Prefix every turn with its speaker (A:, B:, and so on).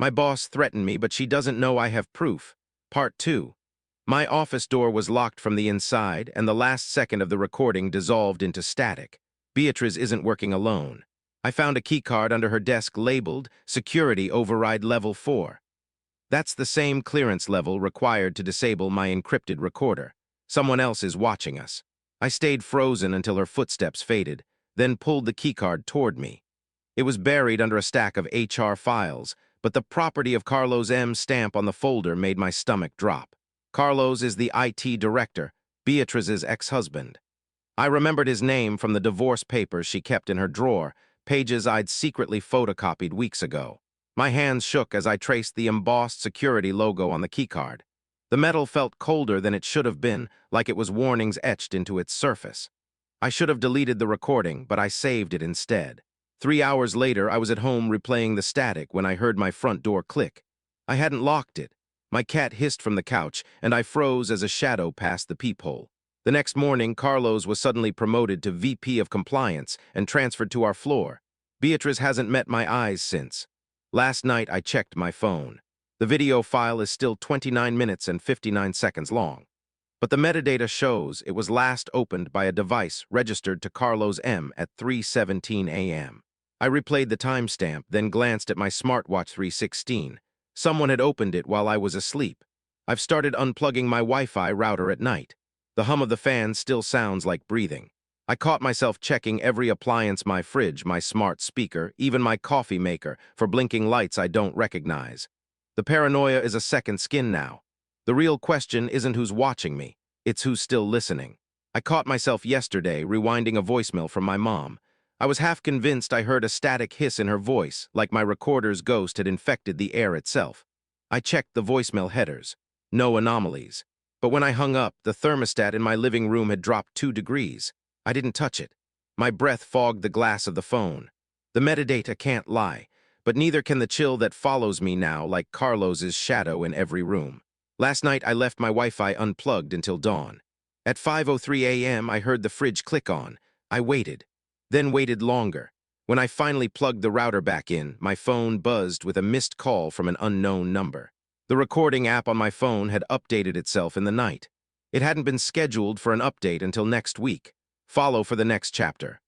A: My boss threatened me, but she doesn't know I have proof. Part 2. My office door was locked from the inside, and the last second of the recording dissolved into static. Beatrice isn't working alone. I found a keycard under her desk labeled Security Override Level 4. That's the same clearance level required to disable my encrypted recorder. Someone else is watching us. I stayed frozen until her footsteps faded, then pulled the keycard toward me. It was buried under a stack of HR files, but the property of Carlos M's stamp on the folder made my stomach drop. Carlos is the IT director, Beatrice's ex-husband. I remembered his name from the divorce papers she kept in her drawer, pages I'd secretly photocopied weeks ago. My hands shook as I traced the embossed security logo on the keycard. The metal felt colder than it should have been, like it was warnings etched into its surface. I should have deleted the recording, but I saved it instead. 3 hours later, I was at home replaying the static when I heard my front door click. I hadn't locked it. My cat hissed from the couch, and I froze as a shadow passed the peephole. The next morning, Carlos was suddenly promoted to VP of Compliance and transferred to our floor. Beatrice hasn't met my eyes since. Last night, I checked my phone. The video file is still 29 minutes and 59 seconds long. But the metadata shows it was last opened by a device registered to Carlos M at 3:17 a.m. I replayed the timestamp, then glanced at my smartwatch 316. Someone had opened it while I was asleep. I've started unplugging my Wi-Fi router at night. The hum of the fan still sounds like breathing. I caught myself checking every appliance, my fridge, my smart speaker, even my coffee maker, for blinking lights I don't recognize. The paranoia is a second skin now. The real question isn't who's watching me, it's who's still listening. I caught myself yesterday rewinding a voicemail from my mom. I was half convinced I heard a static hiss in her voice, like my recorder's ghost had infected the air itself. I checked the voicemail headers. No anomalies. But when I hung up, the thermostat in my living room had dropped 2 degrees. I didn't touch it. My breath fogged the glass of the phone. The metadata can't lie, but neither can the chill that follows me now, like Carlos's shadow in every room. Last night, I left my Wi-Fi unplugged until dawn. At 5:03 a.m., I heard the fridge click on. I waited, then waited longer. When I finally plugged the router back in, my phone buzzed with a missed call from an unknown number. The recording app on my phone had updated itself in the night. It hadn't been scheduled for an update until next week. Follow for the next chapter.